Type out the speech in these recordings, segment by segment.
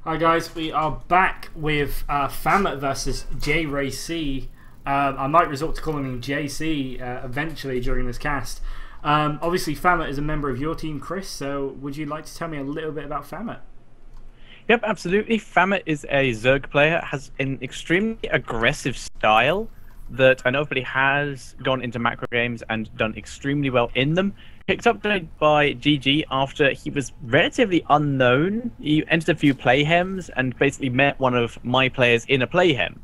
Hi guys, we are back with FluidJrayc versus GGPhamut. I might resort to calling him JC eventually during this cast. Obviously FluidJrayc is a member of your team, Chris, so would you like to tell me a little bit about FluidJrayc? Yep, absolutely. FluidJrayc is a Zerg player, has an extremely aggressive style that I know everybody has gone into macro games and done extremely well in them. Picked up by GG after he was relatively unknown. He entered a few playhems and basically met one of my players in a playhem.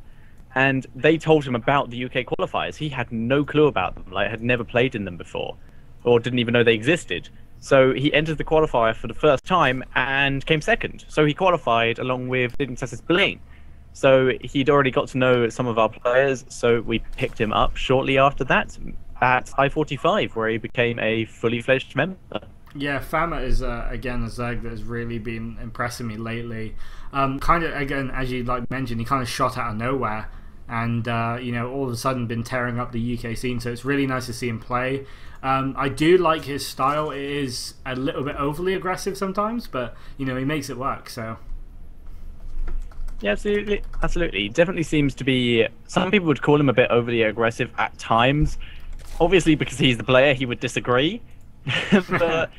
And they told him about the UK qualifiers. He had no clue about them, like had never played in them before, or didn't even know they existed. So he entered the qualifier for the first time and came second. So he qualified along with Dignitas Bling. So he'd already got to know some of our players, so we picked him up shortly after that at I-45, where he became a fully fledged member. Yeah, FluidJrayc is again a Zerg that has really been impressing me lately. Kind of again, as you mentioned, he kind of shot out of nowhere, and you know, all of a sudden been tearing up the UK scene. So it's really nice to see him play. I do like his style. It is a little bit overly aggressive sometimes, but you know, he makes it work. So. Yeah, absolutely, absolutely. Definitely seems to be. Some people would call him a bit overly aggressive at times. Obviously, because he's the player, he would disagree. But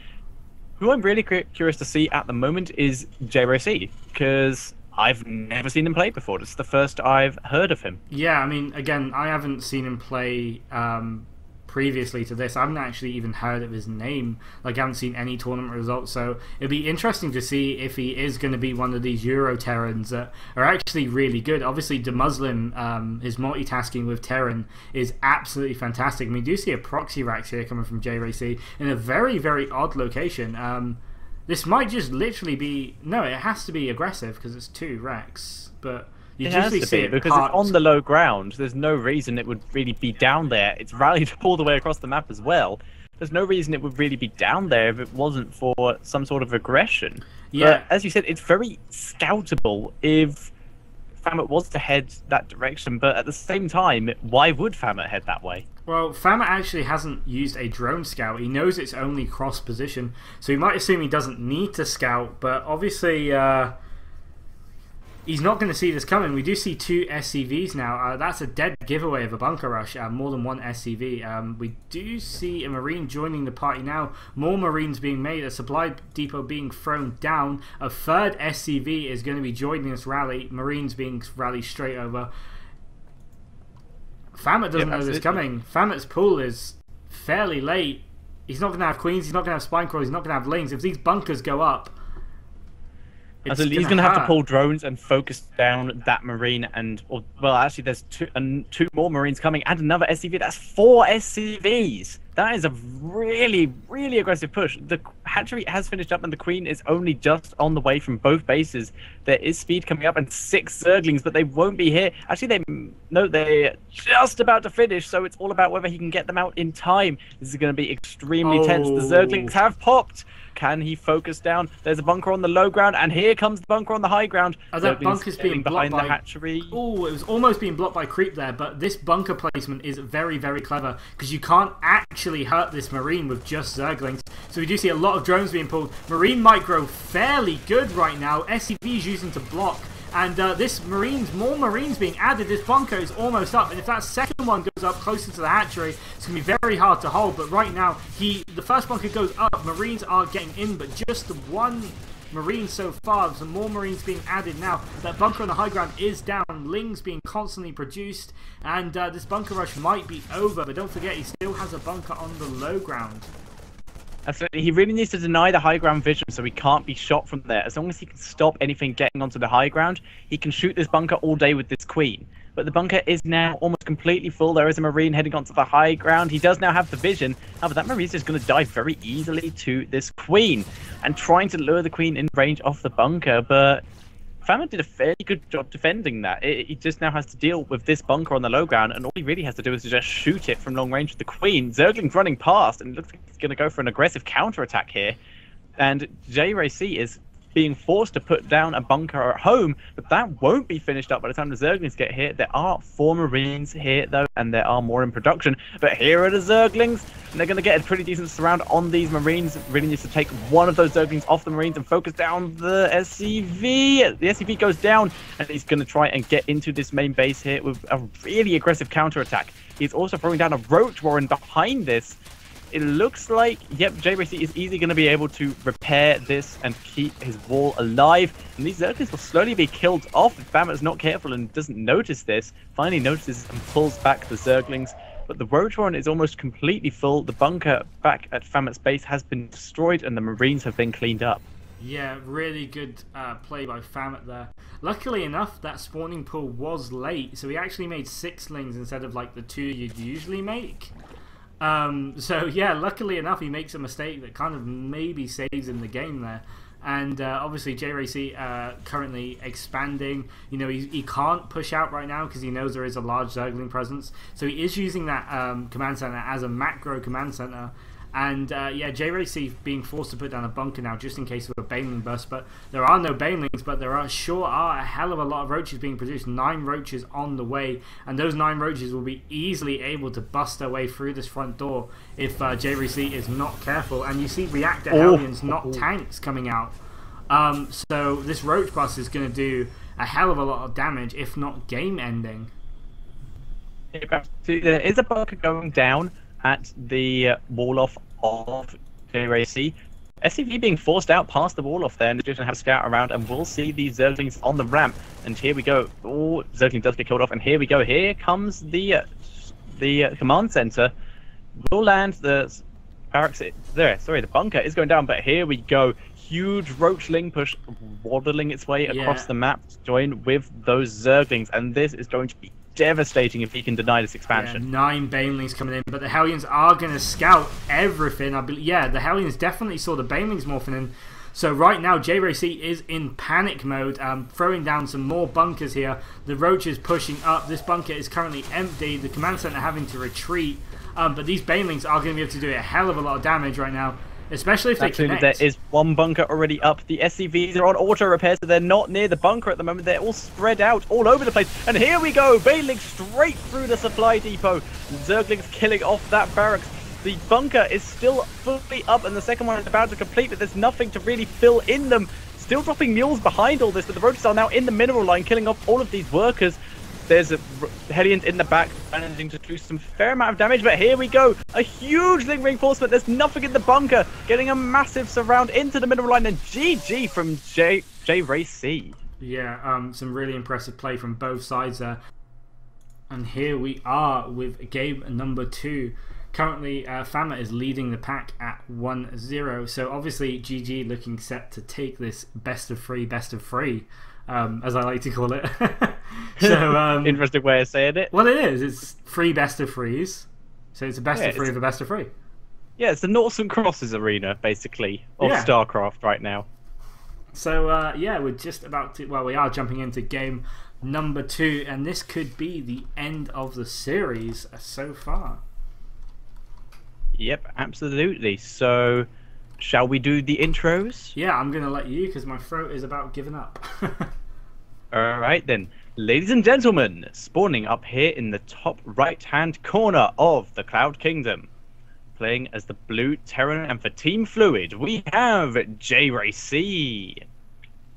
who I'm really curious to see at the moment is GGPhamut, because I've never seen him play before. It's the first I've heard of him. Yeah, I mean, again, I haven't seen him play previously to this. I haven't actually even heard of his name. Like, I haven't seen any tournament results, so it'd be interesting to see if he is going to be one of these Euro Terrans that are actually really good. Obviously, the Muslim, his multitasking with Terran is absolutely fantastic. I mean, do you see a proxy racks here coming from GGPhamut in a very, very odd location. This might just literally be... No, it has to be aggressive because it's 2 racks, but... It has to be, because it's on the low ground. There's no reason it would really be down there. It's rallied all the way across the map as well. There's no reason it would really be down there if it wasn't for some sort of aggression. Yeah. But as you said, it's very scoutable if FluidJrayc was to head that direction, but at the same time, why would FluidJrayc head that way? Well, FluidJrayc actually hasn't used a drone scout. He knows it's only cross position, so he might assume he doesn't need to scout, but obviously... he's not going to see this coming. We do see 2 SCVs now. That's a dead giveaway of a bunker rush. More than 1 SCV. We do see a Marine joining the party now. More Marines being made. A supply depot being thrown down. A 3rd SCV is going to be joining this rally. Marines being rallied straight over. FluidJrayc doesn't know this coming. FluidJrayc's pool is fairly late. He's not going to have queens. He's not going to have spine crawlers. He's not going to have lings. If these bunkers go up, he's going to have to pull drones and focus down that Marine, and well, actually, there's 2 more Marines coming and another SCV. That's 4 SCVs. That is a really, really aggressive push. The hatchery has finished up, and the Queen is only just on the way from both bases. There is speed coming up, and 6 Zerglings, but they won't be here. Actually, they're just about to finish, so it's all about whether he can get them out in time. This is going to be extremely tense. The Zerglings have popped. Can he focus down? There's a bunker on the low ground, and here comes the bunker on the high ground. Oh, that bunker's being blocked behind the hatchery. Oh, it was almost being blocked by creep there, but this bunker placement is very, very clever because you can't actually hurt this Marine with just Zerglings. So we do see a lot of drones being pulled. Marine might grow fairly good right now. SCV's using to block. And more Marines being added. This bunker is almost up, and if that second one goes up closer to the hatchery, it's going to be very hard to hold. But right now, the first bunker goes up. Marines are getting in, but just the 1 Marine so far. Some more Marines being added now. That bunker on the high ground is down. Lings being constantly produced, and this bunker rush might be over. But don't forget, he still has a bunker on the low ground. Absolutely. He really needs to deny the high ground vision so he can't be shot from there. As long as he can stop anything getting onto the high ground, he can shoot this bunker all day with this Queen. But the bunker is now almost completely full. There is a Marine heading onto the high ground. He does now have the vision. However, that Marine's just going to die very easily to this Queen and trying to lure the Queen in range of the bunker. But FluidJrayc did a fairly good job defending that. He just now has to deal with this bunker on the low ground, and all he really has to do is to just shoot it from long range with the Queen. Zergling's running past, and it looks like he's going to go for an aggressive counter-attack here. And GGPhamut is being forced to put down a bunker at home, but that won't be finished up by the time the Zerglings get here. There are 4 Marines here, though, and there are more in production. But here are the Zerglings, and they're going to get a pretty decent surround on these Marines. Really needs to take one of those Zerglings off the Marines and focus down the SCV. The SCV goes down, and he's going to try and get into this main base here with a really aggressive counterattack. He's also throwing down a Roach Warren behind this. It looks like, yep, GGPhamut is easily going to be able to repair this and keep his wall alive. And these Zerglings will slowly be killed off if Phamut is not careful and doesn't notice this. Finally notices and pulls back the Zerglings. But the Roach Warren is almost completely full. The bunker back at Phamut's base has been destroyed and the Marines have been cleaned up. Yeah, really good play by Phamut there. Luckily enough, that spawning pool was late, so he actually made 6lings instead of like the 2 you'd usually make. So yeah, luckily enough, he makes a mistake that kind of maybe saves him the game there. And obviously GGPhamut currently expanding. You know, he can't push out right now because he knows there is a large Zergling presence. So he is using that command center as a macro command center. And yeah, GGPhamut being forced to put down a bunker now just in case of a Baneling burst. But there are no Banelings, but there sure are a hell of a lot of Roaches being produced. 9 Roaches on the way. And those 9 Roaches will be easily able to bust their way through this front door if GGPhamut is not careful. And you see Reactor Hellions, not tanks, coming out. So this Roach bust is going to do a hell of a lot of damage, if not game ending. There is a bunker going down at the wall-off of GGPhamut. SCV being forced out past the wall-off there, and they're just going to have a scout around, and we'll see these Zerglings on the ramp. And here we go. Oh, Zergling does get killed off, and here we go. Here comes the command center. We'll land the barracks there. Sorry, the bunker is going down, but here we go. Huge Roachling push waddling its way across the map to join with those Zerglings, and this is going to be devastating if he can deny this expansion. Yeah, 9 Banelings coming in, but the Hellions are going to scout everything. Yeah, the Hellions definitely saw the Banelings morphing in. So right now, GGPhamut is in panic mode, throwing down some more bunkers here. The Roach is pushing up. This bunker is currently empty. The command center having to retreat. But these Banelings are going to be able to do a hell of a lot of damage right now. Especially if they connect. There is 1 bunker already up. The SCVs are on auto repair, so they're not near the bunker at the moment. They're all spread out all over the place. And here we go. Baneling straight through the supply depot. Zerglings killing off that barracks. The bunker is still fully up, and the second one is about to complete, but there's nothing to really fill in them. Still dropping mules behind all this, but the Roaches are now in the mineral line, killing off all of these workers. There's a Hellions in the back, managing to do some fair amount of damage, but here we go. A huge Ling reinforcement. There's nothing in the bunker. Getting a massive surround into the mineral line, and GG from GGPhamut. Yeah, some really impressive play from both sides there. And here we are with game number 2. Currently, Phamut is leading the pack at 1-0. So obviously, GG looking set to take this best of 3, as I like to call it. So interesting way of saying it. Well, it is. It's 3 best of 3s. So it's a best of 3 of a best of 3. Yeah, it's the Noughts and Crosses arena, basically, of StarCraft right now. So, yeah, we're just about to... Well, we are jumping into game number 2, and this could be the end of the series so far. Yep, absolutely. So, shall we do the intros? Yeah, I'm going to let you, because my throat is about giving up. Alright then. Ladies and gentlemen, spawning up here in the top right-hand corner of the Cloud Kingdom. Playing as the Blue Terran, and for Team Fluid, we have GGPhamut.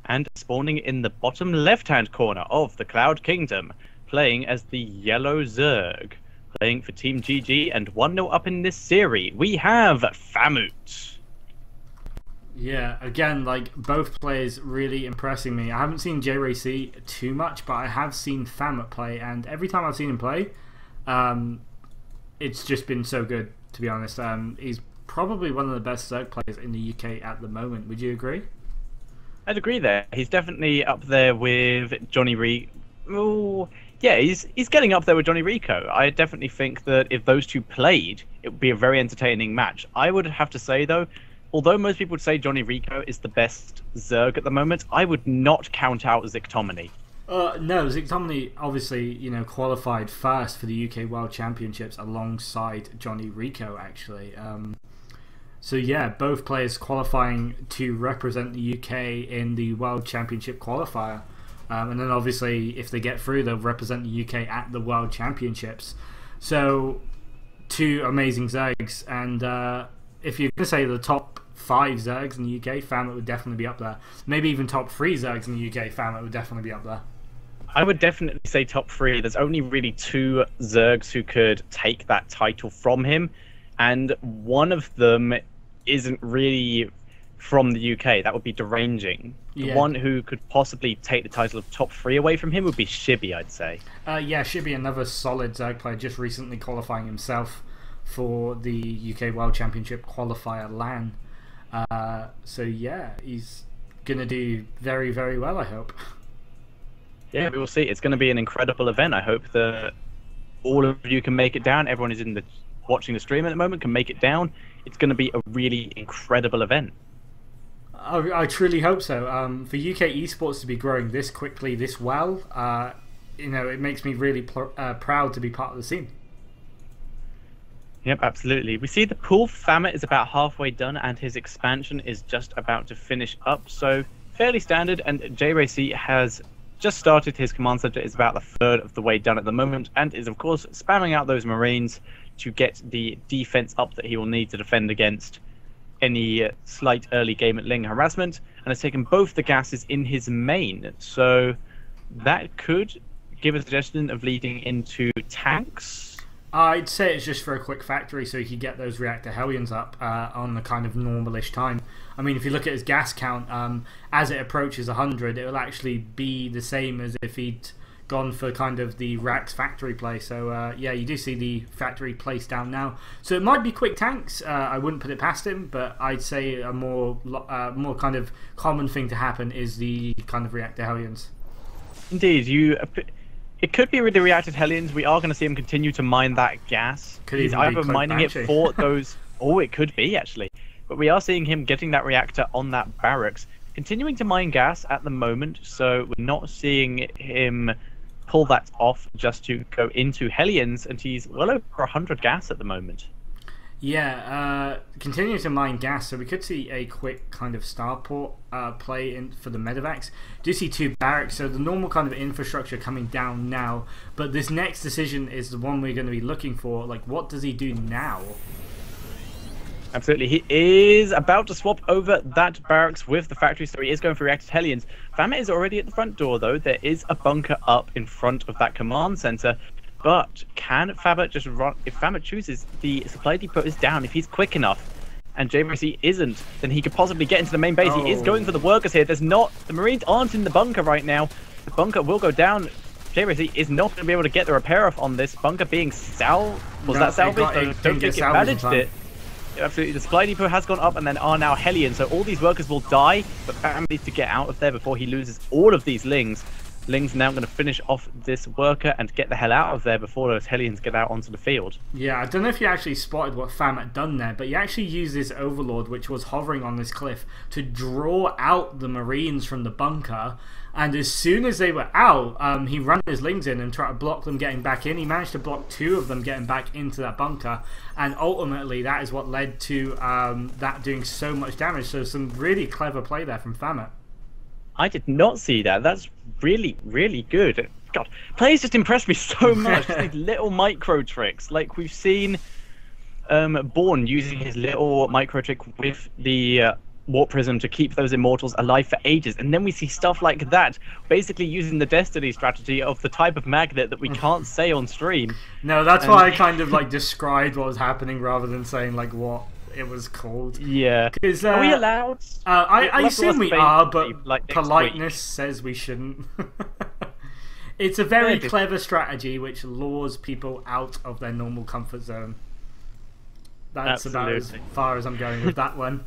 And spawning in the bottom left-hand corner of the Cloud Kingdom, playing as the Yellow Zerg. Playing for Team GG, and 1-0 up in this series, we have Phamut. Yeah, again, like, both players really impressing me. I haven't seen GGPhamut too much, but I have seen Phamut play, and every time I've seen him play, it's just been so good, to be honest. He's probably one of the best Zerg players in the UK at the moment. Would you agree? I'd agree there. He's definitely up there with Johnny Rico. Oh, yeah, he's getting up there with Johnny Rico. I definitely think that if those two played, it would be a very entertaining match. I would have to say, though, although most people would say Johnny Rico is the best Zerg at the moment, I would not count out Zictomony. No, Zictomony obviously, you know, qualified first for the UK World Championships alongside Johnny Rico, actually. So yeah, both players qualifying to represent the UK in the World Championship qualifier. And then obviously if they get through, they'll represent the UK at the World Championships. So two amazing Zergs, and if you're going to say the top 5 Zergs in the UK, FAMUT would definitely be up there. Maybe even top 3 Zergs in the UK, FAMUT would definitely be up there. I would definitely say top 3. There's only really 2 Zergs who could take that title from him, and one of them isn't really from the UK. That would be Deranging. The one who could possibly take the title of top 3 away from him would be Shibby, I'd say. Yeah, Shibby, another solid Zerg player, just recently qualifying himself for the UK World Championship qualifier LAN. So yeah, he's going to do very, very well, I hope. Yeah, we will see. It's going to be an incredible event. I hope that all of you can make it down. Everyone is watching the stream at the moment can make it down. It's going to be a really incredible event. I truly hope so. For UK esports to be growing this quickly, this well, you know, it makes me really proud to be part of the scene. Yep, absolutely. We see the pool for FAMUT is about halfway done, and his expansion is just about to finish up. So fairly standard, and GGPhamut has just started his command center. Is about a third of the way done at the moment, and is of course spamming out those Marines to get the defense up that he will need to defend against any slight early game at Ling harassment, and has taken both the gases in his main. So that could give a suggestion of leading into tanks. I'd say it's just for a quick factory so he could get those reactor Hellions up on the kind of normalish time. I mean, if you look at his gas count, as it approaches 100, it will actually be the same as if he'd gone for kind of the Rax factory play. So yeah, you do see the factory place down now. So it might be quick tanks. I wouldn't put it past him, but I'd say a more kind of common thing to happen is the kind of reactor Hellions. Indeed, it could be with the reacted Hellions. We are going to see him continue to mine that gas. He's either mining it for those... Oh, it could be, actually. But we are seeing him getting that reactor on that barracks. Continuing to mine gas at the moment, so we're not seeing him pull that off just to go into Hellions, and he's well over 100 gas at the moment. Yeah, continuing to mine gas, so we could see a quick kind of starport play in for the medevacs. Do see 2 barracks, so the normal kind of infrastructure coming down now, but this next decision is the one we're going to be looking for. Like, what does he do now? Absolutely, he is about to swap over that barracks with the factory, so he is going for reacted Hellions. FAMUT is already at the front door, though. There is a bunker up in front of that command center. But can FAMUT just run? If FAMUT chooses, the supply depot is down. If he's quick enough, and GGPhamut isn't, then he could possibly get into the main base. He is going for the workers here. The Marines aren't in the bunker right now. The bunker will go down. GGPhamut is not going to be able to get the repair off on this bunker being that salvaged? I don't think it managed it. Absolutely, the supply depot has gone up, and then are now Hellions. So all these workers will die, but FAMUT needs to get out of there before he loses all of these Lings. Ling's now going to finish off this worker and get the hell out of there before those Hellions get out onto the field. Yeah, I don't know if you actually spotted what FAMUT done there, but he actually used his Overlord, which was hovering on this cliff, to draw out the Marines from the bunker. And as soon as they were out, he ran his Lings in and tried to block them getting back in. He managed to block 2 of them getting back into that bunker, and ultimately that is what led to that doing so much damage. So some really clever play there from FAMUT. I did not see that. That's really, really good. God, players just impressed me so much. These little micro tricks. Like we've seen Bourne using his little micro trick with the Warp Prism to keep those Immortals alive for ages. And then we see stuff like that, basically using the Destiny strategy of the type of magnet that we can't say on stream. No, that's why I kind of like described what was happening rather than saying like what it was called. Yeah. Are we allowed? I assume we are, but like politeness says we shouldn't. It's a very clever strategy which lures people out of their normal comfort zone. That's about as far as I'm going with that one.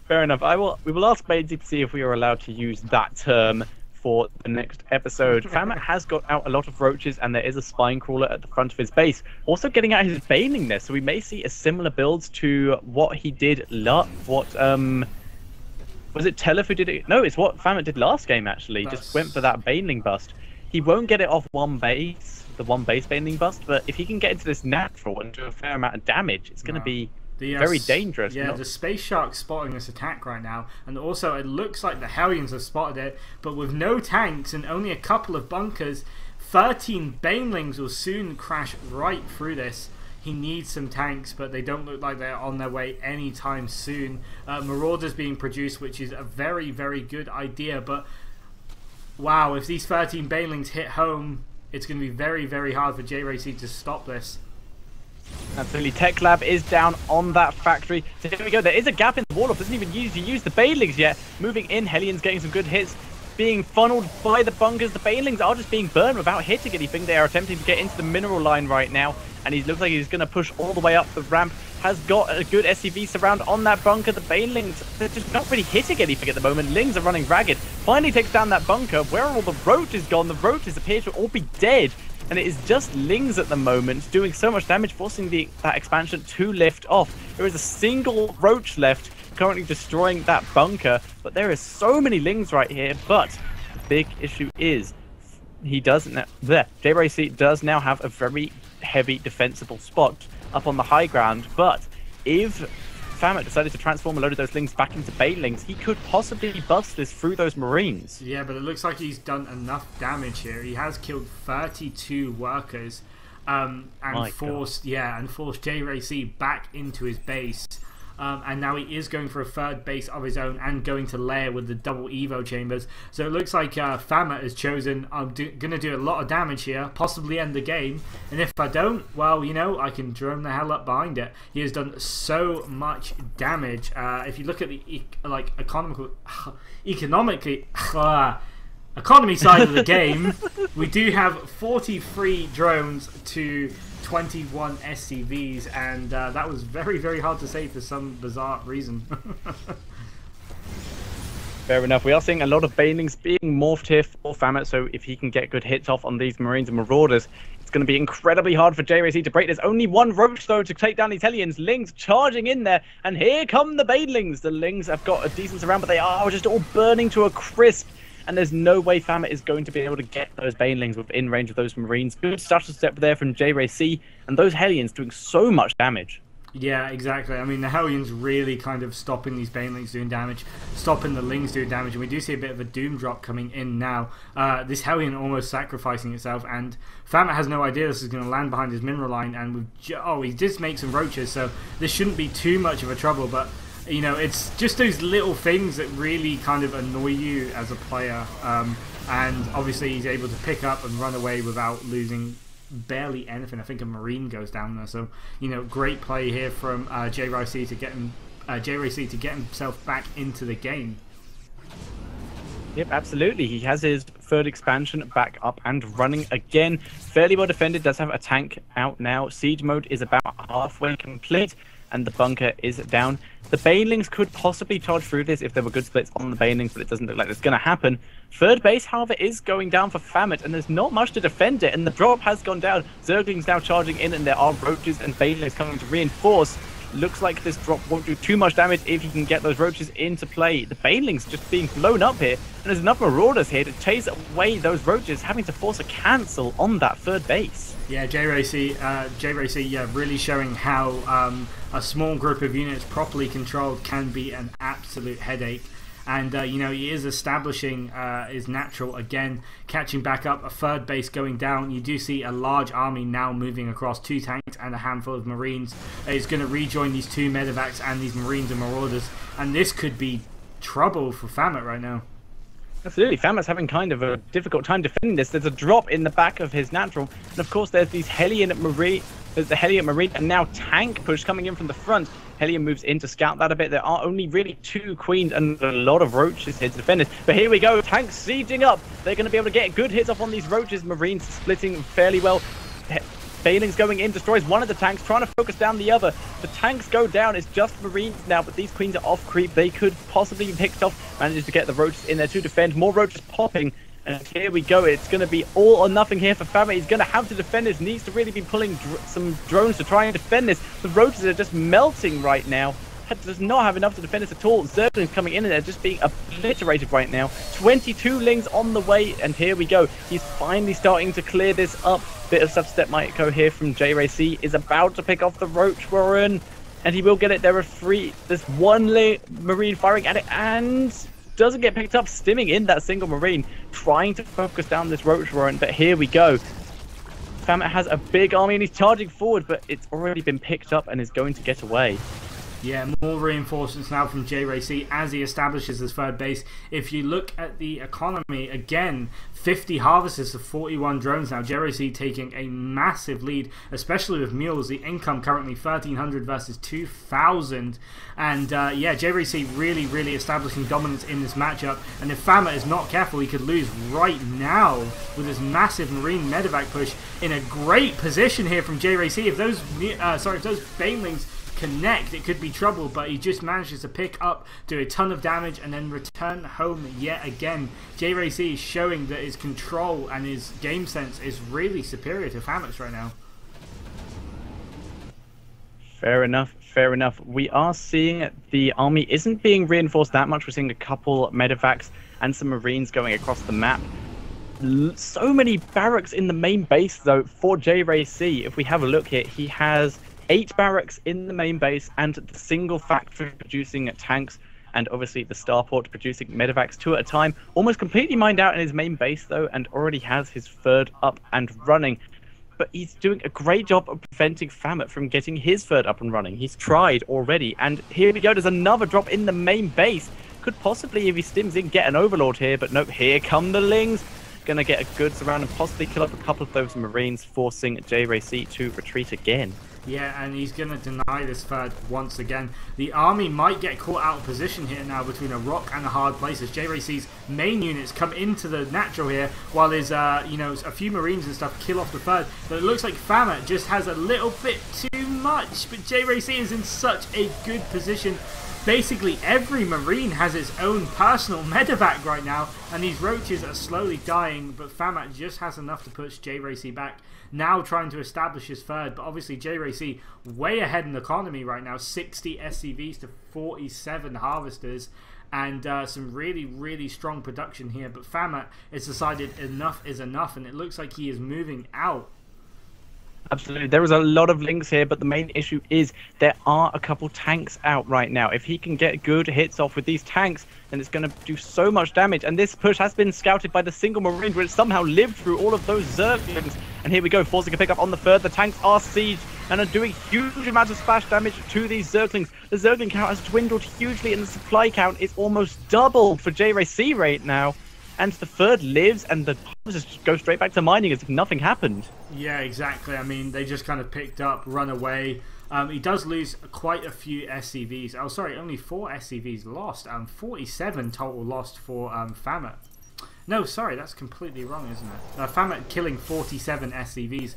Fair enough. We will ask Bainzy to see if we are allowed to use that term for the next episode. FAMUT has got out a lot of roaches, and there is a spine crawler at the front of his base, also getting out his baning nest. So we may see a similar build to what he did was it Telef who did it? No, it's what FAMUT did last game actually. Just went for that baneling bust. He won't get it off one base, the one base baneling bust, but if he can get into this natural and do a fair amount of damage, it's going to be very dangerous. Yeah, the Space Shark's spotting this attack right now, and also it looks like the Hellions have spotted it, but with no tanks and only a couple of bunkers, 13 Banelings will soon crash right through this. He needs some tanks, but they don't look like they're on their way anytime soon. Marauders being produced, which is a very, very good idea, but wow, if these 13 Banelings hit home, it's going to be very, very hard for GGPhamut to stop this. Absolutely. Tech Lab is down on that factory. So here we go. There is a gap in the wall. Doesn't even use the Banelings yet. Moving in, Hellions getting some good hits. Being funneled by the bunkers. The Banelings are just being burned without hitting anything. They are attempting to get into the mineral line right now. And he looks like he's going to push all the way up the ramp. Has got a good SCV surround on that bunker. The Banelings, they're just not really hitting anything at the moment. Lings are running ragged. Finally takes down that bunker. Where are all the roaches gone? The roaches appear to all be dead. And it is just Lings at the moment doing so much damage, forcing that expansion to lift off. There is a single roach left, currently destroying that bunker. But there is so many Lings right here. But the big issue is he doesn't. GGPhamut does now have a very heavy defensible spot up on the high ground, but if FluidJrayc decided to transform a load of those Lings back into Banelings, he could possibly bust this through those Marines. Yeah, but it looks like he's done enough damage here. He has killed 32 workers and forced GGPhamut back into his base. And now he is going for a third base of his own and going to layer with the double Evo chambers. So it looks like FluidJrayc has chosen, I'm going to do a lot of damage here, possibly end the game. And if I don't, well, you know, I can drone the hell up behind it. He has done so much damage. If you look at the economy side of the game, we do have 43 drones to 21 SCVs, and that was very, very hard to say for some bizarre reason. Fair enough. We are seeing a lot of Banelings being morphed here for FluidJrayc, so if he can get good hits off on these Marines and Marauders, it's going to be incredibly hard for GGPhamut to break. There's only one roach, though, to take down these Hellions. Lings charging in there, and here come the Banelings. The Lings have got a decent surround, but they are just all burning to a crisp. And there's no way FluidJrayc is going to be able to get those Banelings within range of those Marines. Good starter step there from GGPhamut, and those Hellions doing so much damage. Yeah, exactly. I mean, the Hellions really kind of stopping these Banelings doing damage, stopping the Lings doing damage, and we do see a bit of a doom drop coming in now. This Hellion almost sacrificing itself, and FluidJrayc has no idea this is going to land behind his mineral line, and he did make some roaches, so this shouldn't be too much of a trouble, but you know, it's just those little things that really kind of annoy you as a player. And obviously he's able to pick up and run away without losing barely anything. I think a Marine goes down there. So, you know, great play here from GGPhamut to get himself back into the game. Yep, absolutely. He has his third expansion back up and running again. Fairly well defended, does have a tank out now. Siege mode is about halfway complete, and the bunker is down. The Banelings could possibly charge through this if there were good splits on the Banelings, but it doesn't look like that's going to happen. Third base, however, is going down for FluidJrayc, and there's not much to defend it, and the drop has gone down. Zergling's now charging in, and there are roaches and Banelings coming to reinforce. Looks like this drop won't do too much damage if he can get those roaches into play. The Banelings just being blown up here, and there's enough Marauders here to chase away those roaches, having to force a cancel on that third base. Yeah, GGPhamut, really showing how a small group of units properly controlled can be an absolute headache. And, you know, he is establishing his natural again, catching back up, a third base going down. You do see a large army now moving across, 2 tanks and a handful of Marines. He's going to rejoin these 2 medevacs and these Marines and Marauders. And this could be trouble for FluidJrayc right now. Absolutely, FluidJrayc's having kind of a difficult time defending this. There's a drop in the back of his natural, and of course there's these Hellion Marine. There's the Hellion Marine, and now tank push coming in from the front. Hellion moves in to scout that a bit. There are only really 2 queens and a lot of roaches here to defend this. But here we go, tanks sieging up. They're going to be able to get good hits off on these roaches. Marines splitting fairly well. Banelings going in, destroys one of the tanks, trying to focus down the other. The tanks go down, it's just Marines now, but these queens are off creep. They could possibly be picked off. Manages to get the roaches in there to defend. More roaches popping. And here we go. It's going to be all or nothing here for FluidJrayc. He's going to have to defend this. Needs to really be pulling some drones to try and defend this. The roaches are just melting right now. Does not have enough to defend this at all. Zergling's coming in and they're just being obliterated right now. 22 Lings on the way, and here we go. He's finally starting to clear this up. Bit of substep might go here from GGPhamut. Is about to pick off the roach warren. and he will get it. There are three. There's one Marine firing at it and doesn't get picked up, stimming in that single Marine, trying to focus down this Roach Warrant, but here we go. FAMUT has a big army and he's charging forward, but it's already been picked up and is going to get away. Yeah, more reinforcements now from GGPhamut as he establishes his third base. If you look at the economy, again, 50 harvesters to 41 drones now. GGPhamut taking a massive lead, especially with mules. The income currently 1,300 versus 2,000. And yeah, GGPhamut really establishing dominance in this matchup. And if FAMUT is not careful, he could lose right now with this massive Marine medevac push. In a great position here from GGPhamut. If those, if those Banelings connect, it could be trouble, but he just manages to pick up, do a ton of damage, and then return home yet again. GGPhamut is showing that his control and his game sense is really superior to FAMUT's right now. Fair enough, fair enough. We are seeing the army isn't being reinforced that much. We're seeing a couple medevacs and some Marines going across the map. So many barracks in the main base, though, for GGPhamut. If we have a look here, he has 8 barracks in the main base and the single factory producing tanks, and obviously the starport producing medevacs 2 at a time. Almost completely mined out in his main base though, and already has his third up and running. But he's doing a great job of preventing FAMUT from getting his third up and running. He's tried already, and here we go. There's another drop in the main base. Could possibly, if he stims in, get an overlord here, but nope, here come the Lings. Gonna get a good surround and possibly kill up a couple of those Marines, forcing GGPhamut to retreat again. Yeah, and he's going to deny this third once again. The army might get caught out of position here now between a rock and a hard place as GGPhamut's main units come into the natural here, while his, you know, a few Marines and stuff kill off the third. But it looks like FAMUT just has a little bit too much, but GGPhamut is in such a good position. Basically, every Marine has its own personal medevac right now, and these roaches are slowly dying, but FAMUT just has enough to push GGPhamut back. Now trying to establish his third, but obviously GGPhamut way ahead in the economy right now, 60 SCVs to 47 harvesters, and some really strong production here. But FAMUT has decided enough is enough, and it looks like he is moving out. Absolutely. There is a lot of links here, but the main issue is there are a couple tanks out right now. If he can get good hits off with these tanks, then it's going to do so much damage. And this push has been scouted by the single Marine, which somehow lived through all of those Zerglings. And here we go, forcing a pickup on the third. The tanks are sieged and are doing huge amounts of splash damage to these Zerglings. The Zergling count has dwindled hugely, and the supply count is almost double for GGPhamut right now. And the third lives, and the just go straight back to mining as if nothing happened. Yeah, exactly. I mean, they just kind of picked up, run away. He does lose quite a few SCVs. Oh, sorry, only 4 SCVs lost. 47 total lost for FAMUT. No, sorry, that's completely wrong, isn't it? FAMUT killing 47 SCVs.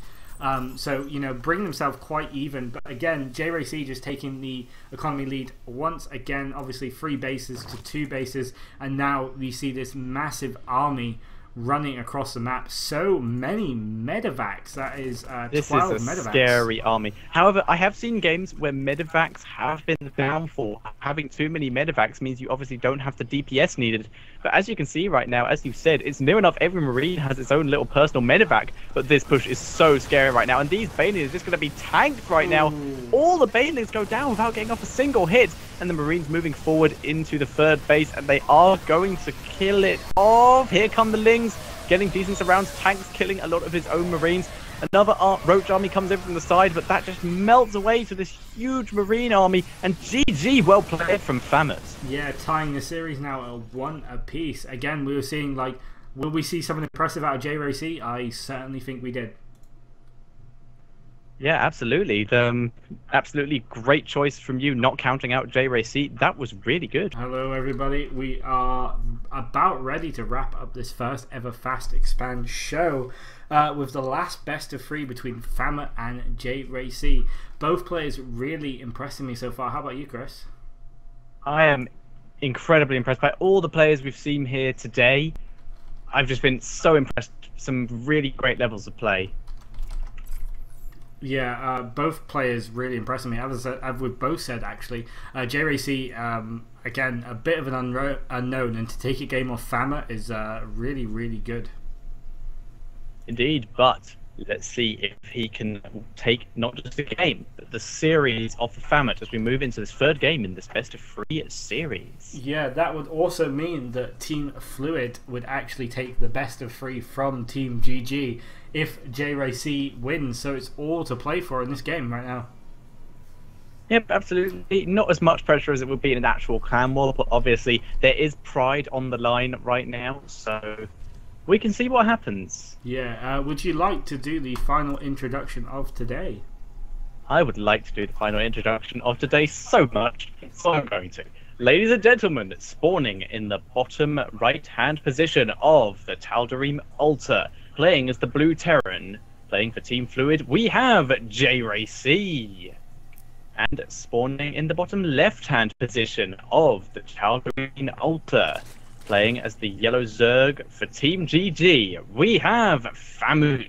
So, you know, bring themselves quite even. But again, GGPhamut just taking the economy lead once again. Obviously, 3 bases to 2 bases. And now we see this massive army running across the map. So many medevacs. That is 12 this is a medevacs. Scary army. However, I have seen games where medevacs have been the downfall. Having too many medevacs means you obviously don't have the DPS needed. But as you can see right now, as you said, it's near enough every Marine has its own little personal medevac. But this push is so scary right now. And these Banelings are just going to be tanked right now. Ooh. All the Banelings go down without getting off a single hit. And the Marines moving forward into the third base. And they are going to kill it off. Here come the Lings, getting decent surrounds. Tanks killing a lot of his own Marines. Another Roach army comes in from the side, but that just melts away to this huge Marine army. And GG, well played from FAMUT. Yeah, tying the series now at 1 apiece. Again, we were seeing, like, will we see something impressive out of GGPhamut? I certainly think we did. Yeah, absolutely. Absolutely great choice from you, not counting out GGPhamut. That was really good. Hello, everybody. We are about ready to wrap up this first ever Fast Expand show with the last best of 3 between FAMUT and GGPhamut. Both players really impressing me so far. How about you, Chris? I am incredibly impressed by all the players we've seen here today. I've just been so impressed. Some really great levels of play. Yeah, both players really impressing me. As we've both said, actually, GGPhamut, again, a bit of an unknown, and to take a game off FAMUT is really good. Indeed, but Let's see if he can take not just the game, but the series off of FAMut as we move into this third game in this best of 3 series. Yeah, that would also mean that Team Fluid would actually take the best of 3 from Team GG if Jrayc wins. So it's all to play for in this game right now. Yep, absolutely. Not as much pressure as it would be in an actual clan war, but obviously there is pride on the line right now, so we can see what happens. Yeah, would you like to do the final introduction of today? I would like to do the final introduction of today so much, so I'm going to. Ladies and gentlemen, spawning in the bottom right-hand position of the Tal'Darim altar, playing as the Blue Terran, playing for Team Fluid, we have Jrayc. And spawning in the bottom left-hand position of the Tal'Darim altar, playing as the Yellow Zerg for Team GG, we have FAMut.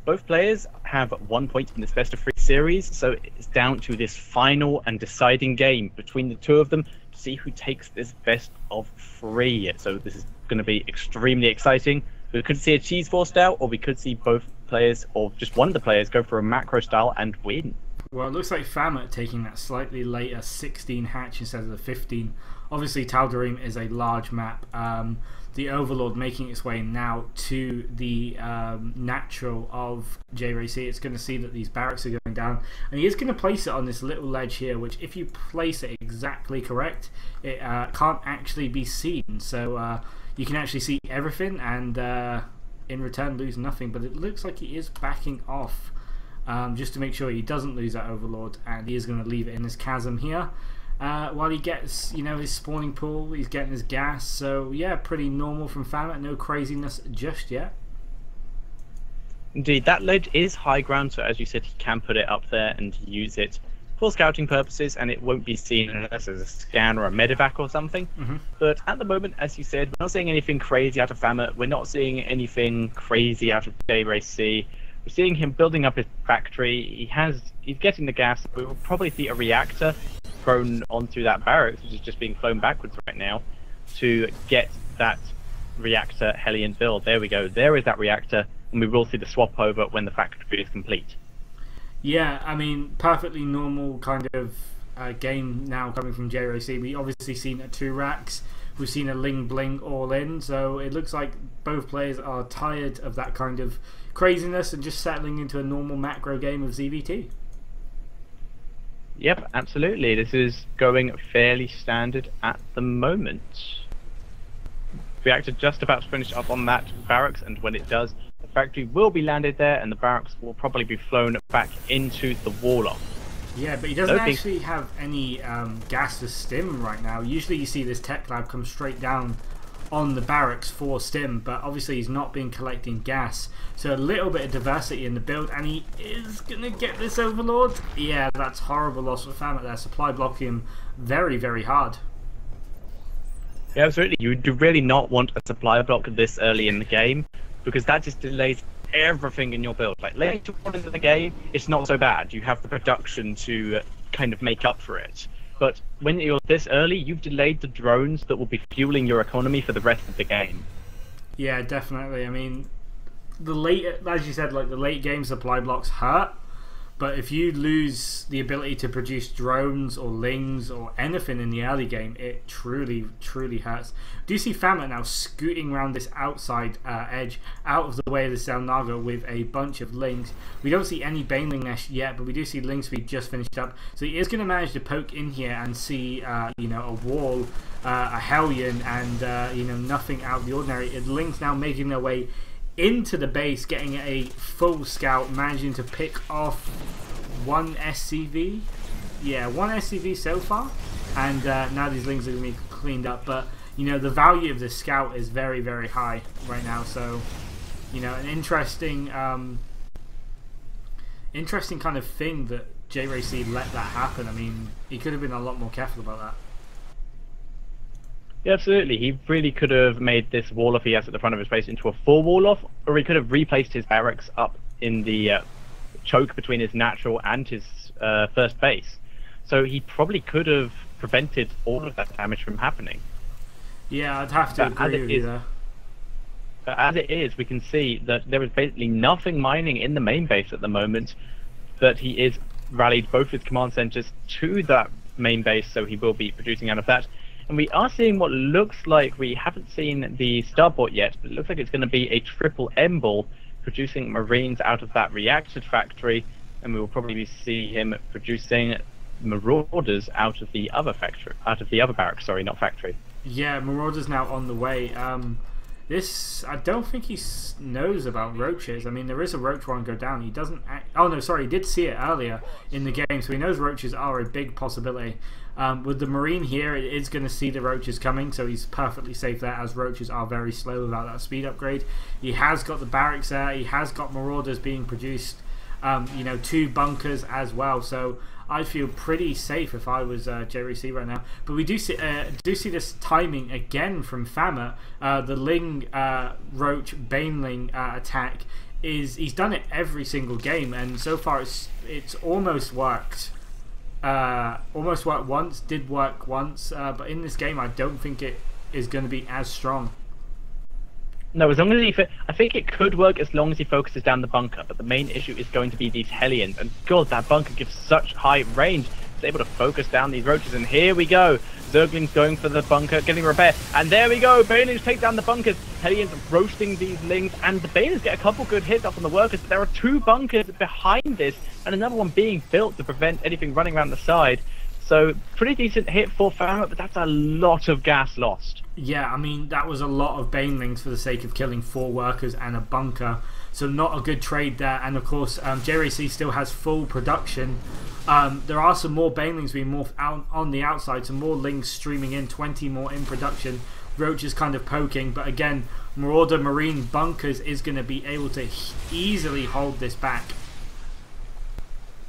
Both players have 1 point in this best of 3 series, so it's down to this final and deciding game between the two of them to see who takes this best of 3. So this is going to be extremely exciting. We could see a cheese force style, or we could see both players, or just one of the players, go for a macro style and win. Well, it looks like FAMut taking that slightly later 16 hatch instead of the 15. Obviously, Tal'Darim is a large map. The Overlord making its way now to the natural of Jrayc. It's going to see that these barracks are going down, and he is going to place it on this little ledge here, which if you place it exactly correct, it can't actually be seen. So you can actually see everything and in return lose nothing, but it looks like he is backing off just to make sure he doesn't lose that Overlord, and he is going to leave it in this chasm here. While he gets, his spawning pool, he's getting his gas. So yeah, pretty normal from FAMut. No craziness just yet. Indeed, that ledge is high ground, so as you said, he can put it up there and use it for scouting purposes, and it won't be seen unless there's a scan or a medevac or something. But at the moment, as you said, we're not seeing anything crazy out of FAMut. We're not seeing anything crazy out of Jrayc. We're seeing him building up his factory. He's getting the gas. We will probably see a reactor thrown onto that barracks, which is just being flown backwards right now, to get that reactor Hellion build. There we go. There is that reactor, and we will see the swap over when the factory is complete. Yeah, I mean, perfectly normal kind of game now coming from Jrayc. We obviously seen 2 racks. We've seen a Ling Bling all in, so it looks like both players are tired of that kind of craziness and just settling into a normal macro game of ZVT. Yep, absolutely. This is going fairly standard at the moment. Reactor just about to finish up on that barracks, and when it does, the factory will be landed there, and the barracks will probably be flown back into the Warlock. Yeah, but he doesn't actually have any gas to stim right now. Usually you see this tech lab come straight down on the barracks for stim, but obviously he's not been collecting gas. So a little bit of diversity in the build, and he is going to get this Overlord. Yeah, that's horrible loss for FAMut there. Supply blocking him very, very hard. Yeah, absolutely. You do really not want a supply block this early in the game, because that just delays everything in your build. Like later on in the game, it's not so bad. You have the production to kind of make up for it. But when you're this early, you've delayed the drones that will be fueling your economy for the rest of the game. Yeah, definitely. I mean, as you said, like the late game supply blocks hurt. But if you lose the ability to produce drones or lings or anything in the early game, it truly, truly hurts. Do you see FAMut now scooting around this outside edge, out of the way of the Selnaga with a bunch of lings? We don't see any Baneling Nest yet, but we do see ling speed just finished up. So he is going to manage to poke in here and see, a wall, a Hellion, and nothing out of the ordinary. Lings now making their way into the base, getting a full scout, managing to pick off 1 SCV. Yeah, 1 SCV so far, and now these lings are going to be cleaned up. But the value of this scout is very, very high right now. So an interesting kind of thing that Jrayc let that happen. I mean, he could have been a lot more careful about that. Yeah, absolutely. He really could have made this wall off he has at the front of his base into a full wall off, or he could have replaced his barracks up in the choke between his natural and his first base. So he probably could have prevented all of that damage from happening. Yeah, I'd have to agree with you there. But as it is, we can see that there is basically nothing mining in the main base at the moment, but he is rallied both his command centers to that main base, so he will be producing out of that. And we are seeing what looks like, we haven't seen the starport yet, but it looks like it's going to be a triple M ball producing Marines out of that reactor factory, and we will probably see him producing Marauders out of the other factory, out of the other barracks, sorry, not factory. Yeah, Marauders now on the way. This, I don't think he knows about roaches. I mean, there is a roach one go down. He doesn't... oh, no, sorry. He did see it earlier in the game, so he knows roaches are a big possibility. With the Marine here, it is going to see the roaches coming, so he's perfectly safe there, as roaches are very slow without that speed upgrade. He has got the barracks there. He has got Marauders being produced, you know, 2 bunkers as well, so... I feel pretty safe if I was JRC right now. But we do see this timing again from FluidJrayc. The Ling Roach Baneling attack he's done it every single game, and so far it's almost worked. Almost worked once, did work once, but in this game I don't think it is going to be as strong. No, as long as I think it could work as long as he focuses down the bunker, but the main issue is going to be these Hellions, and god, that bunker gives such high range. It's able to focus down these roaches, and here we go. Zergling's going for the bunker, getting repair, and there we go. Banelings take down the bunkers. Hellions roasting these Lings, and the Banelings get a couple good hits off on the workers, but there are 2 bunkers behind this, and another one being built to prevent anything running around the side. So, pretty decent hit for FluidJrayc, but that's a lot of gas lost. Yeah, I mean, that was a lot of Banelings for the sake of killing 4 workers and a bunker. So not a good trade there. And of course, JRC still has full production. There are some more Banelings being morphed out on the outside. Some more Lings streaming in, 20 more in production. Roach is kind of poking. But again, Marauder Marine Bunkers is going to be able to easily hold this back.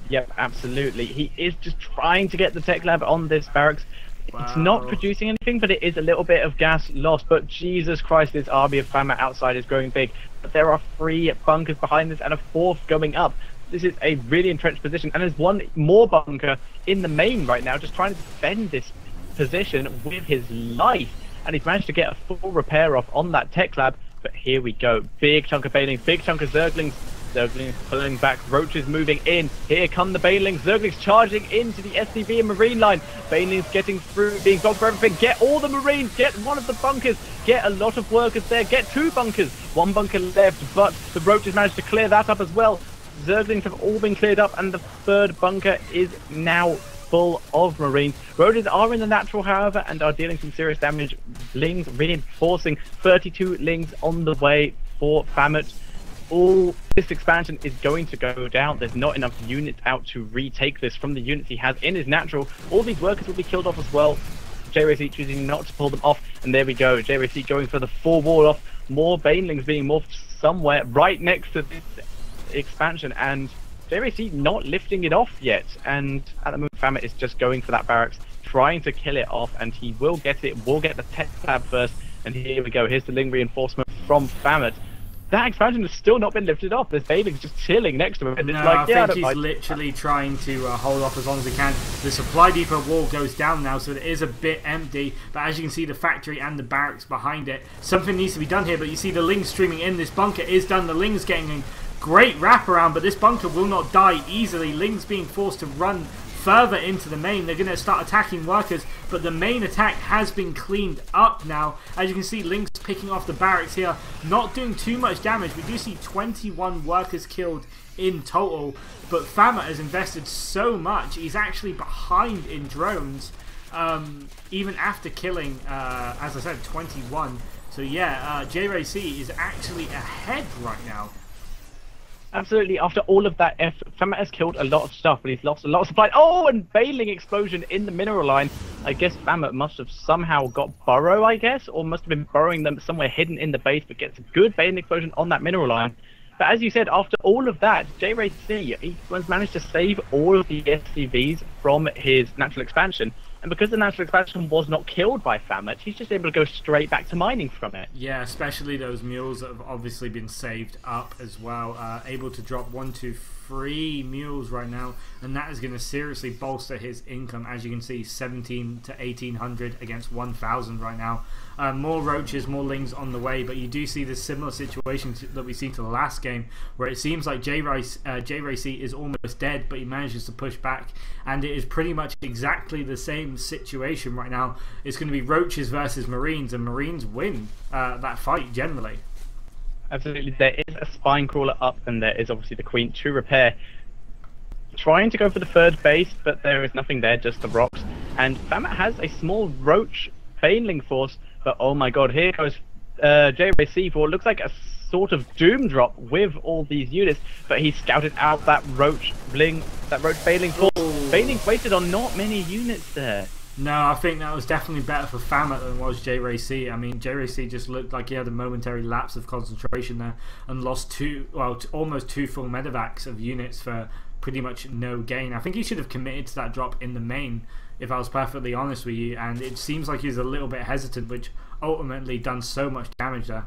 Yep, absolutely. He is just trying to get the tech lab on this barracks. Wow. It's not producing anything, but it is a little bit of gas lost. But Jesus Christ, this army of FluidJrayc outside is growing big. But there are 3 bunkers behind this and a 4th going up. This is a really entrenched position. And there's 1 more bunker in the main right now, just trying to defend this position with his life. And he's managed to get a full repair off on that tech lab. But here we go. Big chunk of Banelings, big chunk of Zerglings. Zerglings pulling back, roaches moving in. Here come the Banelings. Zerglings charging into the SCV and Marine line. Banelings getting through, being blocked for everything. Get all the Marines, get one of the bunkers, get a lot of workers there, get 2 bunkers. 1 bunker left, but the roaches managed to clear that up as well. Zerglings have all been cleared up, and the 3rd bunker is now full of Marines. Roaches are in the natural, however, and are dealing some serious damage. Lings reinforcing, 32 Lings on the way for FluidJrayc. All this expansion is going to go down. There's not enough units out to retake this from the units he has in his natural. All these workers will be killed off as well. JRC choosing not to pull them off, and there we go. JRC going for the 4 wall off. More Banelings being morphed somewhere right next to this expansion, and JRC not lifting it off yet. And at the moment, FluidJrayc is just going for that barracks, trying to kill it off, and he will get it. We'll get the tech lab first, and here we go. Here's the Ling reinforcement from FluidJrayc. That expansion has still not been lifted off. This Baneling's just chilling next to him. And no, it's like, I think he's literally trying to hold off as long as he can. The supply depot wall goes down now, so it is a bit empty. But as you can see, the factory and the barracks behind it. Something needs to be done here, but you see the Lings streaming in. This bunker is done. The Lings getting a great wraparound, but this bunker will not die easily. Lings being forced to run further into the main. They're going to start attacking workers, but the main attack has been cleaned up now. As you can see, Lings picking off the barracks here, not doing too much damage. We do see 21 workers killed in total, but FluidJrayc has invested so much. He's actually behind in drones, even after killing, as I said, 21. So yeah, JRC is actually ahead right now. Absolutely. After all of that effort, FluidJrayc has killed a lot of stuff, but he's lost a lot of supply. Oh, and Baneling explosion in the mineral line. I guess FluidJrayc must have somehow got burrow, I guess, or must have been burrowing them somewhere hidden in the base, but gets a good Baneling explosion on that mineral line. But as you said, after all of that, JRC, he has managed to save all of the SCVs from his natural expansion. and because the natural expansion was not killed by FAMUT, he's just able to go straight back to mining from it. Yeah, especially those mules that have obviously been saved up as well. Able to drop 1, 2, 3 mules right now, and that is going to seriously bolster his income. As you can see, 17 to 1800 against 1000 right now. More roaches, more lings on the way, but you do see this similar situation that we seen to the last game, where it seems like Jrayc is almost dead, but he manages to push back, and it is pretty much exactly the same situation right now. It's going to be roaches versus marines, and marines win that fight generally. Absolutely, there is a spine crawler up, and there is obviously the queen to repair. Trying to go for the third base, but there is nothing there, just the rocks. And FAMUT has a small roach baneling force, but oh my god, here goes Jrayc for what looks like a sort of doom drop with all these units, but he scouted out that roach baneling force. Baneling wasted on not many units there. No, I think that was definitely better for FAMUT than was Jrayc. I mean, Jrayc just looked like he had a momentary lapse of concentration there and lost almost 2 full medevacs of units for pretty much no gain. I think he should have committed to that drop in the main, if I was perfectly honest with you, and it seems like he was a little bit hesitant, which ultimately done so much damage there.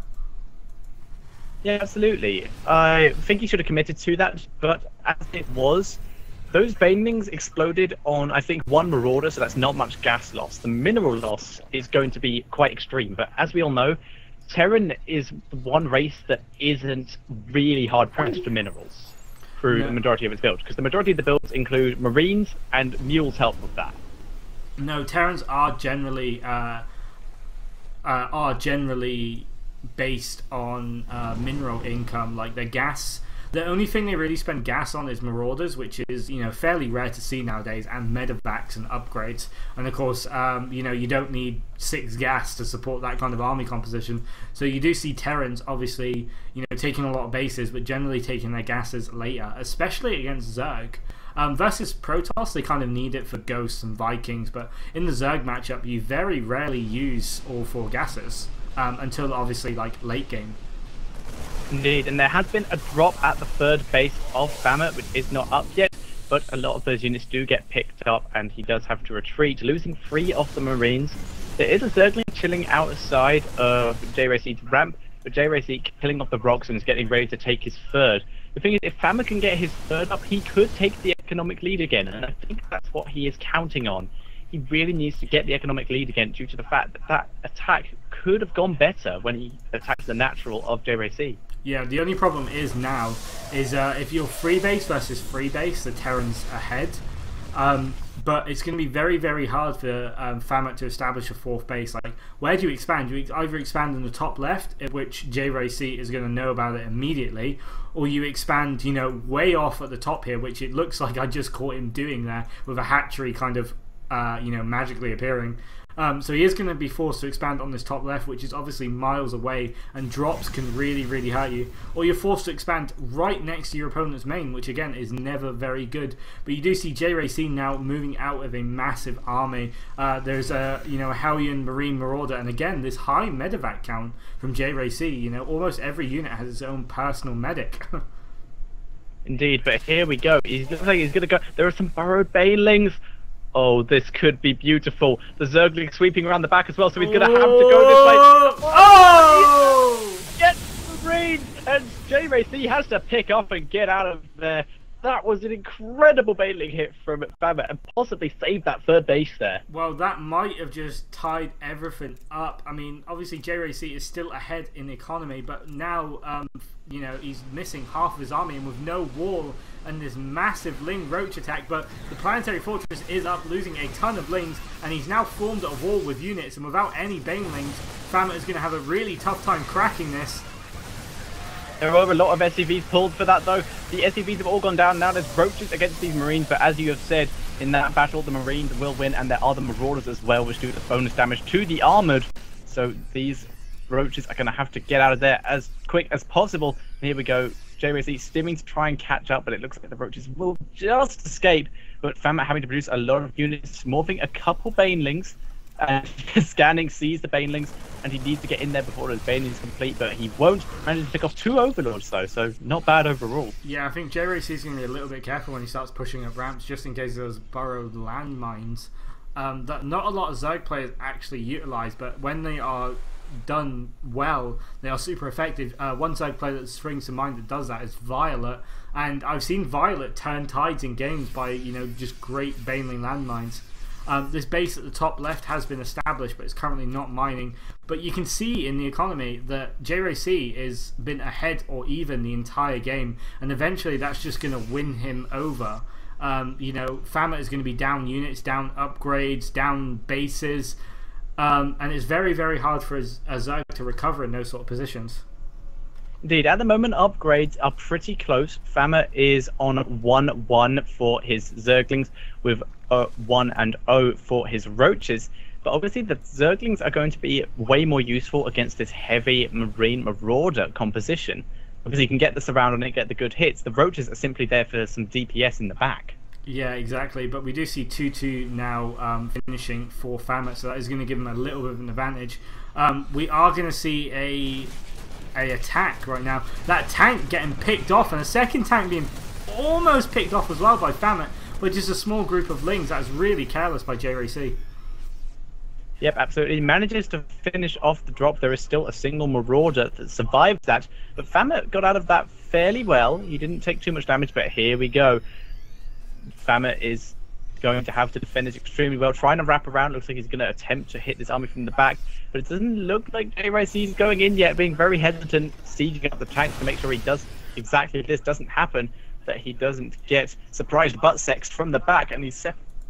Yeah, absolutely. I think he should have committed to that, but as it was, those banelings exploded on, I think, 1 marauder, so that's not much gas loss. The mineral loss is going to be quite extreme, but as we all know, Terran is the one race that isn't really hard pressed for minerals through the majority of its builds, because the majority of the builds include marines, and mules help with that. No, Terrans are generally based on mineral income, like their gas. The only thing they really spend gas on is marauders, which is, you know, fairly rare to see nowadays, and medevacs and upgrades. And of course, you know, you don't need 6 gas to support that kind of army composition. So you do see Terrans obviously, you know, taking a lot of bases, but generally taking their gases later, especially against Zerg. Versus Protoss, they kind of need it for Ghosts and Vikings, but in the Zerg matchup, you very rarely use all 4 gases until obviously like late game. Indeed, and there has been a drop at the third base of FAMUT, which is not up yet, but a lot of those units do get picked up, and he does have to retreat, losing 3 of the Marines. There is a Zergling chilling outside of Jrayc's ramp, but Jrayc killing off the rocks and is getting ready to take his third. The thing is, if FAMUT can get his third up, he could take the economic lead again, and I think that's what he is counting on. He really needs to get the economic lead again, due to the fact that that attack could have gone better when he attacked the natural of Jrayc. Yeah, the only problem is now is if you're free base versus free base, the Terran's ahead. But it's going to be very, very hard for FAMUT to establish a 4th base. Like, where do you expand? You either expand in the top left, at which Jrayc is going to know about it immediately, or you expand, you know, way off at the top here, which it looks like I just caught him doing there with a hatchery kind of, you know, magically appearing. So he is going to be forced to expand on this top left, which is obviously miles away, and drops can really, really hurt you. Or you're forced to expand right next to your opponent's main, which again is never very good. But you do see Jrayc now moving out of a massive army. There's a, you know, a Hellion Marine Marauder, and again this high medevac count from Jrayc. You know, almost every unit has its own personal medic. Indeed, but here we go. He looks like he's going to go. There are some burrowed banelings. Oh, this could be beautiful. The Zergling sweeping around the back as well, so he's going to have to go this way. Oh! Get the range! And Jrayc has to pick up and get out of there. That was an incredible baneling hit from FAMUT, and possibly saved that third base there. Well, that might have just tied everything up. I mean, obviously Jrayc is still ahead in economy, but now, you know, he's missing half of his army, and with no wall and this massive Ling Roach attack, but the Planetary Fortress is up, losing a ton of Lings, and he's now formed a wall with units, and without any banelings, FAMUT is going to have a really tough time cracking this. There are a lot of SCVs pulled for that though. The SCVs have all gone down. Now there's roaches against these Marines, but as you have said, in that battle the Marines will win, and there are the Marauders as well, which do the bonus damage to the armoured. So these roaches are going to have to get out of there as quick as possible. And here we go. Jrayc stimming to try and catch up, but it looks like the roaches will just escape. But FAMUT having to produce a lot of units, morphing a couple banelings, and scanning sees the banelings, and he needs to get in there before his baneling is complete, but he won't. Manage to pick off 2 overlords though, so not bad overall. Yeah, I think Jrayc is going to be a little bit careful when he starts pushing up ramps, just in case those burrowed landmines that not a lot of Zerg players actually utilize, but when they are done well, they are super effective. One Zerg player that springs to mind that does that is Violet, and I've seen Violet turn tides in games by, you know, just great Baneling landmines. This base at the top left has been established, but it's currently not mining. But you can see in the economy that GGPhamut has been ahead or even the entire game, and eventually that's just going to win him over. You know, FluidJrayc is going to be down units, down upgrades, down bases, and it's very, very hard for a Zerg to recover in those sort of positions. Indeed, at the moment, upgrades are pretty close. FluidJrayc is on 1-1 for his Zerglings, with 1 and 0 for his Roaches. But obviously, the Zerglings are going to be way more useful against this heavy Marine Marauder composition, because you can get the surround on it, get the good hits. The Roaches are simply there for some DPS in the back. Yeah, exactly. But we do see 2-2 now finishing for FluidJrayc, so that is going to give him a little bit of an advantage. We are going to see a attack right now. That tank getting picked off, and a second tank being almost picked off as well by FluidJrayc, which is a small group of Lings. That is really careless by GGPhamut. Yep, absolutely. He manages to finish off the drop. There is still a single Marauder that survives that, but FluidJrayc got out of that fairly well. He didn't take too much damage, but here we go. FluidJrayc is going to have to defend this extremely well, trying to wrap around. Looks like he's going to attempt to hit this army from the back, but it doesn't look like GGPhamut is going in yet, being very hesitant, sieging up the tanks to make sure he does exactly this doesn't happen, that he doesn't get surprised butt sexed from the back, and he's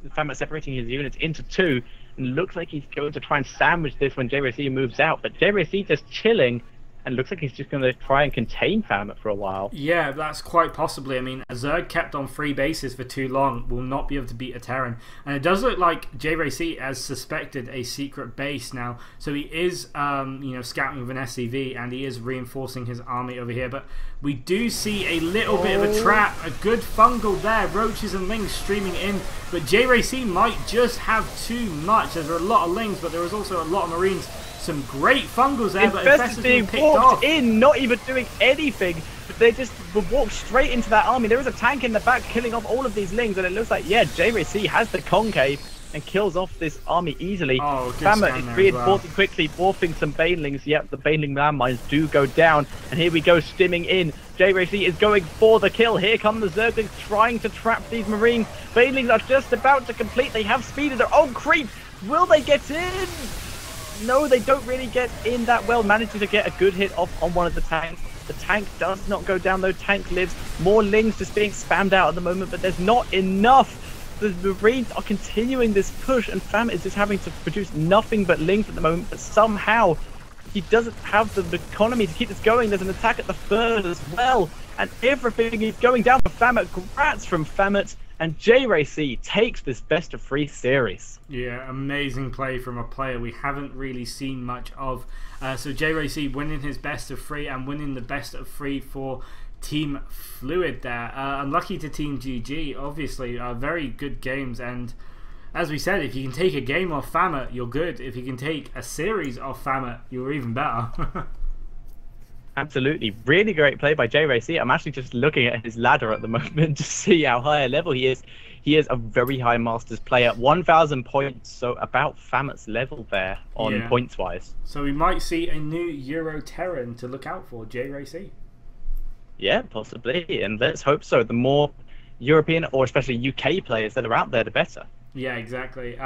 FluidJrayc separating his units into two, and looks like he's going to try and sandwich this when GGPhamut moves out, but GGPhamut just chilling, and looks like he's just going to try and contain FluidJrayc for a while. Yeah, that's quite possibly. I mean, a Zerg kept on 3 bases for too long will not be able to beat a Terran. And it does look like GGPhamut has suspected a secret base now. So he is, you know, scouting with an SCV, and he is reinforcing his army over here. But we do see a little bit of a trap, a good fungal there. Roaches and Lings streaming in. But GGPhamut might just have too much. There's a lot of Lings, but there is also a lot of Marines. Some great fungals there, but Infestor's being picked off. In, not even doing anything. They just walk straight into that army. There is a tank in the back killing off all of these Lings, and it looks like, yeah, GGPhamut has the concave and kills off this army easily. FluidJrayc is reinforcing quickly, morphing some Banelings. Yep, the Baneling landmines do go down, and here we go, stimming in. GGPhamut is going for the kill. Here come the Zerglings trying to trap these Marines. Banelings are just about to complete. They have speed in their own creep. Will they get in? No, they don't really get in that well, managing to get a good hit off on one of the tanks. The tank does not go down though, tank lives. More Lings just being spammed out at the moment, but there's not enough. The Marines are continuing this push, and FluidJrayc is just having to produce nothing but Lings at the moment, but somehow he doesn't have the economy to keep this going. There's an attack at the third as well, and everything is going down for FluidJrayc. Congrats from FluidJrayc, and GGPhamut takes this best of 3 series. Yeah, amazing play from a player we haven't really seen much of. So GGPhamut winning his best of 3 and winning the best of 3 for Team Fluid there. Unlucky to Team GG, obviously. Very good games, and as we said, if you can take a game off FluidJrayc, you're good. If you can take a series off FluidJrayc, you're even better. Absolutely. Really great play by GGPhamut. I'm actually just looking at his ladder at the moment to see how high a level he is. He is a very high Masters player, 1,000 points, so about FluidJrayc's level there on points-wise. So we might see a new Euro Terran to look out for, GGPhamut. Yeah, possibly, and let's hope so. The more European or especially UK players that are out there, the better. Yeah, exactly.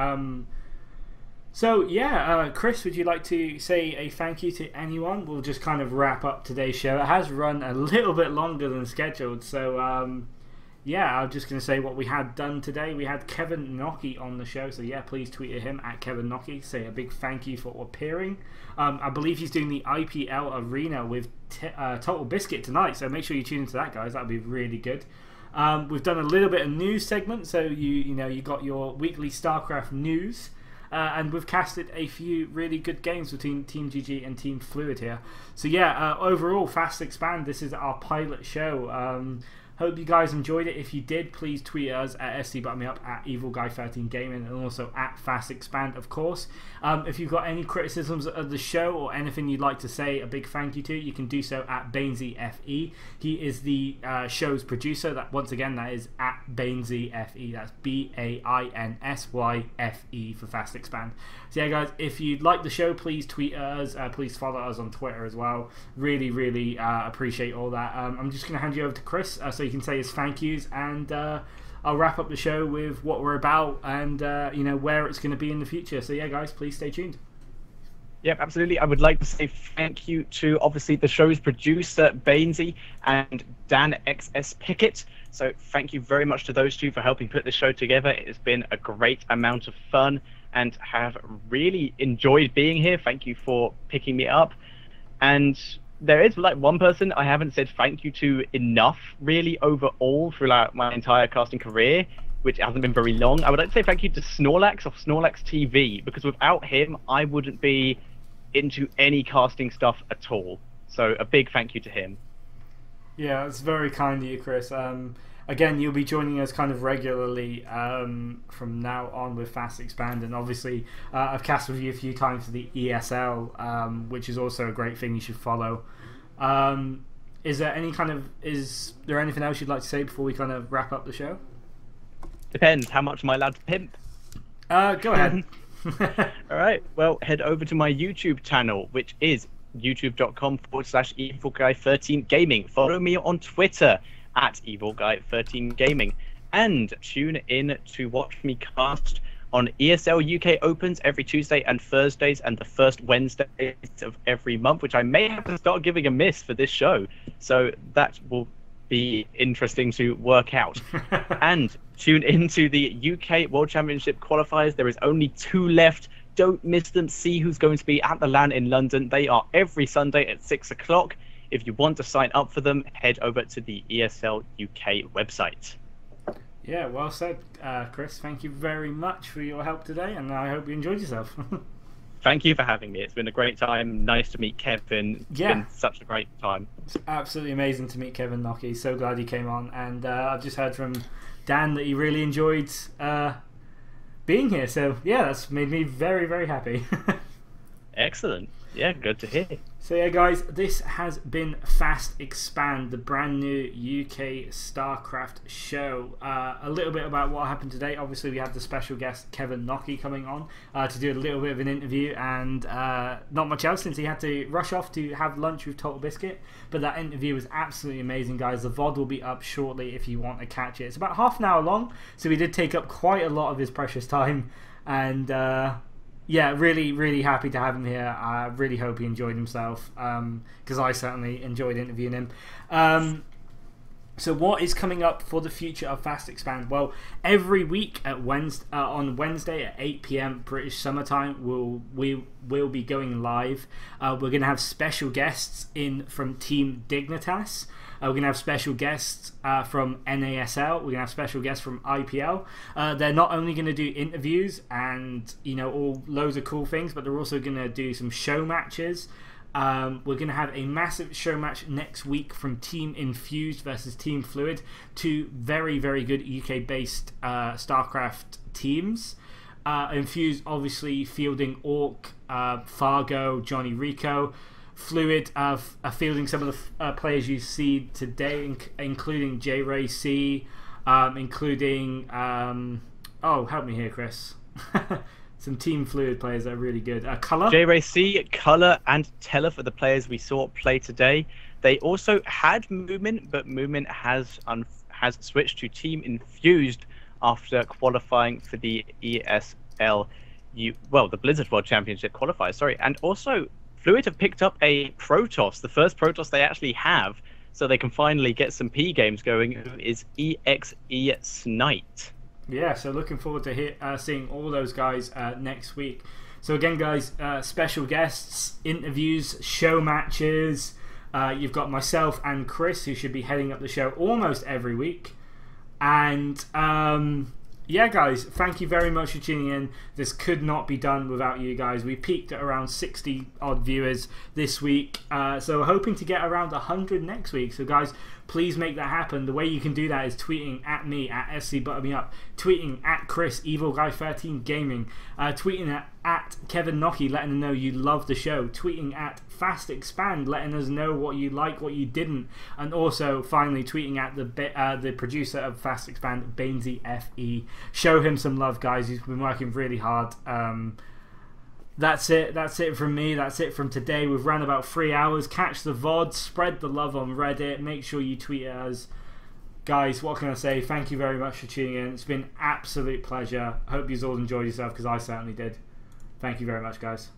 So yeah, Chris, would you like to say a thank you to anyone? We'll just kind of wrap up today's show. It has run a little bit longer than scheduled, so yeah, I'm just going to say what we had done today. We had Kevin Nocky on the show, so yeah, please tweet at him at Kevin Nocky. Say a big thank you for appearing. I believe he's doing the IPL Arena with Total Biscuit tonight, so make sure you tune into that, guys. That'll be really good. We've done a little bit of news segment, so you know you got your weekly StarCraft news. And we've casted a few really good games between Team GG and Team Fluid here. So yeah, overall, Fast Expand, this is our pilot show. Hope you guys enjoyed it. If you did, please tweet us at SCButtonMeUp, at EvilGuy13Gaming, and also at FastExpand, of course. If you've got any criticisms of the show or anything you'd like to say a big thank you to, you can do so at BainesyFE. He is the show's producer. That, once again, that is at BainesyFE. That's BAINSYFE for FastExpand. So yeah, guys, if you'd like the show, please tweet us. Please follow us on Twitter as well. Really, really appreciate all that. I'm just going to hand you over to Chris so you can say his thank yous, and I'll wrap up the show with what we're about and you know, where it's going to be in the future. So yeah, guys, please stay tuned. Yep, absolutely. I would like to say thank you to, obviously, the show's producer, Bainesy, and Dan XS Pickett. So thank you very much to those two for helping put the show together. It has been a great amount of fun and have really enjoyed being here. Thank you for picking me up. And there is like one person I haven't said thank you to enough, really, overall throughout my entire casting career, which hasn't been very long. I would like to say thank you to Snorlax of Snorlax TV, because without him, I wouldn't be into any casting stuff at all. So a big thank you to him. Yeah, it's very kind of you, Chris. Again, you'll be joining us kind of regularly from now on with FastExpand, and obviously I've cast with you a few times for the ESL, which is also a great thing you should follow. Is there anything else you'd like to say before we kind of wrap up the show? Depends. How much am I allowed to pimp? Go ahead. All right. Well, head over to my YouTube channel, which is youtube.com/EvilGuy13Gaming. Follow me on Twitter at EvilGuy13Gaming, and tune in to watch me cast on ESL UK Opens every Tuesday and Thursdays and the first Wednesdays of every month, which I may have to start giving a miss for this show. So that will be interesting to work out. And tune into the UK World Championship qualifiers. There is only 2 left. Don't miss them. See who's going to be at the LAN in London. They are every Sunday at 6 o'clock. If you want to sign up for them, head over to the ESL UK website. Yeah, well said, Chris. Thank you very much for your help today, and I hope you enjoyed yourself. Thank you for having me. It's been a great time. Nice to meet Kevin. It's been such a great time. It's absolutely amazing to meet Kevin Nocky. So glad he came on, and I've just heard from Dan that he really enjoyed being here. So yeah, that's made me very, very happy. Excellent. Yeah, good to hear. So yeah, guys, this has been FastExpand, the brand new UK StarCraft show. A little bit about what happened today. Obviously, we had the special guest Kevin Nocky coming on to do a little bit of an interview, and not much else since he had to rush off to have lunch with Total Biscuit. But that interview was absolutely amazing, guys. The VOD will be up shortly if you want to catch it. It's about half an hour long, so we did take up quite a lot of his precious time, and yeah, really, really happy to have him here. I really hope he enjoyed himself, because I certainly enjoyed interviewing him. So what is coming up for the future of FastExpand? Well, every week at on Wednesday at 8 PM British Summertime, we will be going live. We're going to have special guests in from Team Dignitas. We're going to have special guests from NASL. We're going to have special guests from IPL. They're not only going to do interviews and, you know, all loads of cool things, but they're also going to do some show matches. We're going to have a massive show match next week from Team Infused versus Team Fluid, 2 very, very good UK-based StarCraft teams. Infused obviously fielding Orc, Fargo, Johnny Rico. Fluid are fielding some of the players you see today, including JRayC, including oh, help me here, Chris. Some Team Fluid players that are really good. Color, JRayC, Color, and Teller for the players we saw play today. They also had Moomin, but Moomin has switched to Team Infused after qualifying for the ESL, the Blizzard World Championship qualifiers. Sorry, and also Fluid have picked up a Protoss, the first Protoss they actually have, so they can finally get some P games going, who is EXE Snite. Yeah, so looking forward to seeing all those guys next week. So again, guys, special guests, interviews, show matches. You've got myself and Chris, who should be heading up the show almost every week. And yeah, guys, thank you very much for tuning in. This could not be done without you guys. We peaked at around 60 odd viewers this week, so we're hoping to get around 100 next week. So guys, please make that happen. The way you can do that is tweeting at me, at SCButterMeUp, tweeting at Chris, EvilGuy13 Gaming, tweeting at Kevin Nocky, letting them know you love the show, tweeting at Fast Expand, letting us know what you like, what you didn't, and also finally tweeting at the producer of Fast Expand, Bainesy FE. Show him some love, guys. He's been working really hard. That's it from me. That's it from today. We've ran about 3 hours. Catch the VOD, spread the love on Reddit, make sure you tweet at us. Guys, what can I say? Thank you very much for tuning in. It's been an absolute pleasure. I hope you all enjoyed yourself, because I certainly did. Thank you very much, guys.